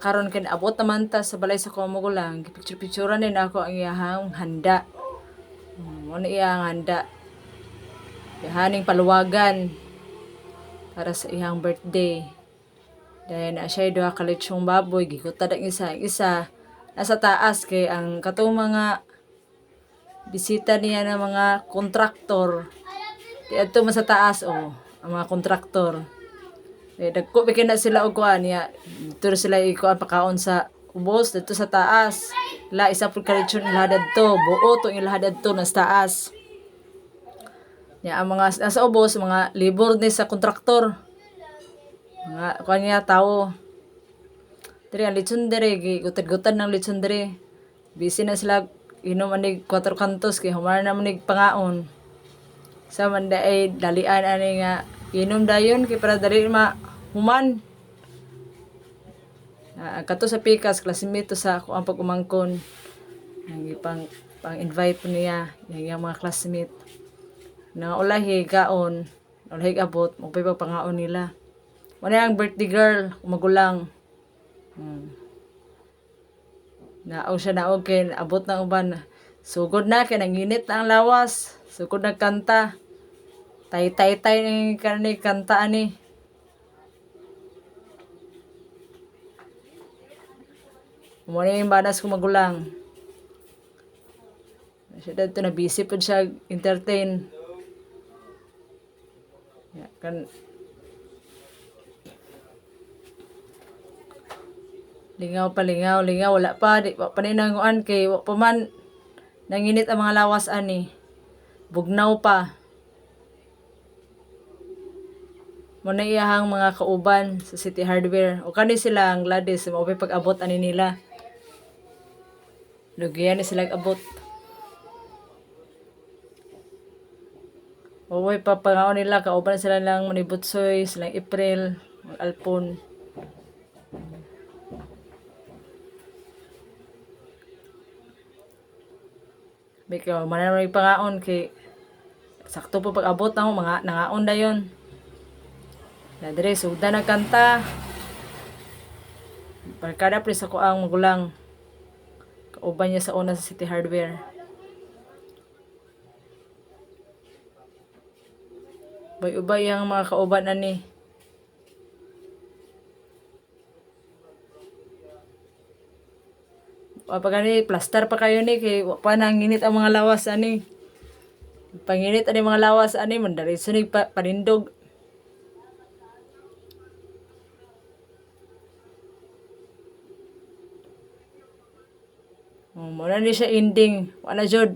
karon kin abot naman ta sa balay sa kumugulang, gipicture-picturean din ako ang iyahang handa. Ano iyang handa? Ihaning paluwagan para sa iyang birthday. Dahil na siya duha ka litsyong baboy, gikutad ang isa nasa taas kay ang katong mga bisita niya ng mga kontraktor. Di adto man sa taas ang mga kontraktor. Dagko bikin na sila og kuan niya. Dito sila ikuan pakaon sa ubos dito sa taas. La isa pud ka litsyon ila dadto, buo to ila dadto na sa taas. Ya ang mga nasa ubos mga libor ni sa kontraktor. Mga kuan niya tao. Diri ang lechon diri gigutad-gutad ng lechon diri. Busy na sila inom anig 4 kantos kay humana na manig pangaon. Sa man ay dalian ani nga inom dayon kay para dali human. Kato sa pikas classmate sa ako ang pag-umangkon. Ang pang-invite niya yung mga classmate. Na ulahi gaon, ulahi abot, magpay pangaon nila. Wala ang birthday girl, magulang. Naaw siya naog kay abot ng uban. Sugod na kay nanginit na ang lawas. Sugod na kanta. Tay-tay-tay ng karni kanta ani. Muna yung banas ko magulang. Siya dito na busy po siya entertain. Ya, kan lingaw wala pa di pa paninanguan kay wa pa man nanginit ang mga lawas ani. Bugnaw pa. Muna iyahang mga kauban sa City Hardware. O kani sila ang Gladys mo pag-abot ani nila. Lugian ni sila abot. Uy, papangaon nila, kauban sila lang manibutsoy, silang April, alpon. Bikaw, mananong pangaon kay sakto po pag-abot na mga nangaon na yun. Nadire, sugda na kanta. Pagkada pre sa kuang magulang. Kauban niya sa una sa City Hardware. Ubay-ubay ang mga kauban ani. Pag ani plaster pa kayo ni kay pa nanginit ang mga lawas ani. Panginit ani mga lawas ani mandari sunig panindog. Muna ni siya ending. Wala jud.